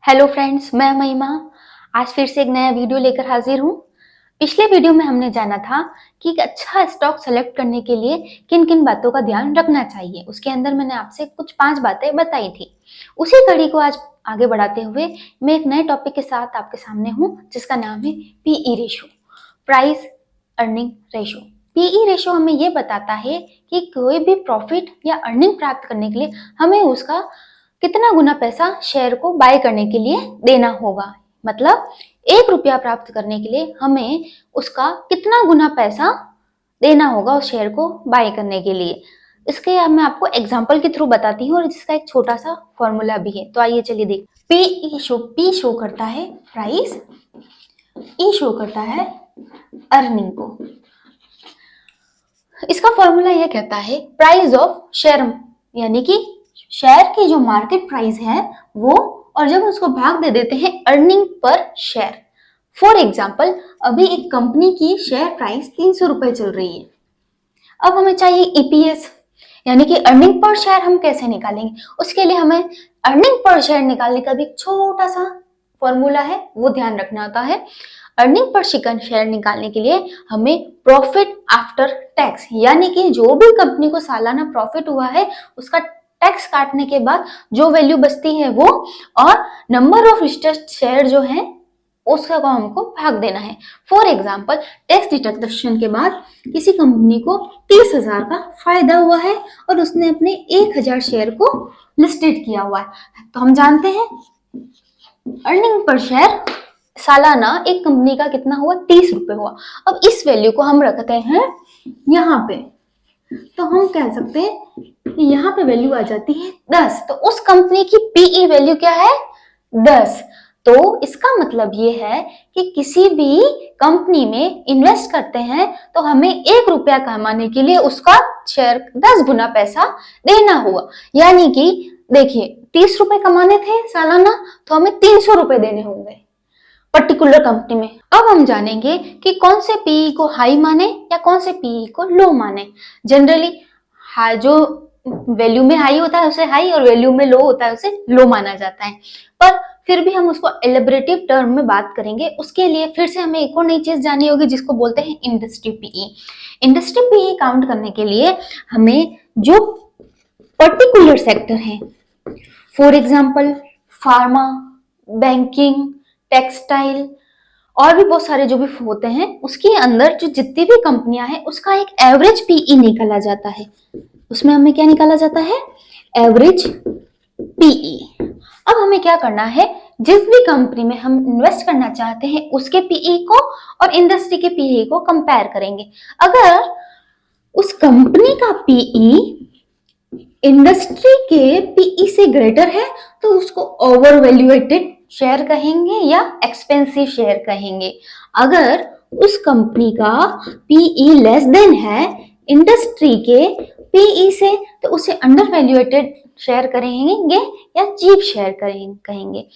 Hello friends, मैं महिमा आज फिर से एक नया वीडियो लेकर हाजिर हूँ। पिछले वीडियो में हमने जाना था कि एक अच्छा स्टॉक सेलेक्ट करने के लिए किन किन बातों का ध्यान रखना चाहिए। उसके अंदर मैंने आपसे कुछ 5 बातें बताई थी। उसी कड़ी को आज आगे बढ़ाते हुए मैं एक नए टॉपिक के साथ आपके सामने हूँ, जिसका नाम है PE ratio, price earning ratio. PE ratio हमें ये बताता है कि कोई भी प्रॉफिट या अर्निंग प्राप्त करने के लिए हमें उसका कितना गुना पैसा शेयर को बाय करने के लिए देना होगा। मतलब 1 रुपया प्राप्त करने के लिए हमें उसका कितना गुना पैसा देना होगा उस शेयर को बाय करने के लिए। इसके मैं आपको एग्जांपल के थ्रू बताती हूँ और इसका एक छोटा सा फॉर्मूला भी है। तो आइए चलिए देख। पी शो करता है प्राइस, ई शो करता है अर्निंग को। इसका फॉर्मूला यह कहता है प्राइस ऑफ शेयर, यानी कि शेयर की जो मार्केट प्राइस है वो, और जब उसको भाग दे देते हैं earning per share. For example, अभी एक कंपनी की शेयर प्राइस 300 रुपए चल रही है। अब हमें चाहिए ईपीएस, यानी कि अर्निंग पर शेयर हम कैसे निकालेंगे। उसके लिए हमें अर्निंग पर शेयर निकालने का भी छोटा सा फॉर्मूला है, वो ध्यान रखना होता है। अर्निंग पर शेयर निकालने के लिए हमें प्रॉफिट आफ्टर टैक्स, यानी कि जो भी कंपनी को सालाना प्रॉफिट हुआ है उसका टैक्स काटने के बाद जो वैल्यू बचती है वो, और नंबर ऑफ लिस्टेड शेयर जो है उसका को हमको भाग देना है। फॉर एग्जाम्पल, टैक्स डिडक्शन के बाद किसी कंपनी को 30,000 का फायदा हुआ है और उसने अपने 1,000 शेयर को लिस्टेड किया हुआ है, तो हम जानते हैं अर्निंग पर शेयर सालाना एक कंपनी का कितना हुआ, 30 रुपए हुआ। अब इस वैल्यू को हम रखते हैं यहाँ पे, तो हम कह सकते हैं यहाँ पे वैल्यू आ जाती है 10। तो उस कंपनी की पीई वैल्यू क्या है, 10। तो इसका मतलब ये है कि किसी भी कंपनी में इन्वेस्ट करते हैं तो हमें 1 रुपया कमाने के लिए उसका शेयर 10 गुना पैसा देना होगा। यानी कि देखिए, 30 रुपए कमाने थे सालाना, तो हमें 300 रुपए देने होंगे पर्टिकुलर कंपनी में। अब हम जानेंगे कि कौन से पीई को हाई माने या कौन से पीई को लो माने। जनरली जो वैल्यू में हाई होता है उसे हाई, और वैल्यू में लो होता है उसे लो माना जाता है। पर फिर भी हम उसको एलिबरेटिव टर्म में बात करेंगे। उसके लिए फिर से हमें एक और नई चीज जाननी होगी, जिसको बोलते हैं industry PE. Industry PE count करने के लिए हमें जो पर्टिकुलर सेक्टर है, for example pharma, banking, textile और भी बहुत सारे जो भी होते हैं, उसके अंदर जो जितनी भी कंपनियां हैं उसका एक एवरेज पीई निकाला जाता है। उसमें हमें क्या निकाला जाता है, एवरेज पीई। अब हमें क्या करना है, जिस भी कंपनी में हम इन्वेस्ट करना चाहते हैं उसके पीई को और इंडस्ट्री के पीई को कंपेयर करेंगे। अगर उस कंपनी का पीई इंडस्ट्री के पीई से ग्रेटर है तो उसको ओवर वैल्यूएटेड शेयर कहेंगे या एक्सपेंसिव शेयर कहेंगे। अगर उस कंपनी का पीई लेस देन है इंडस्ट्री के पीई से, तो उसे अंडर वैल्यूएटेड शेयर करेंगे या चीप शेयर कहेंगे।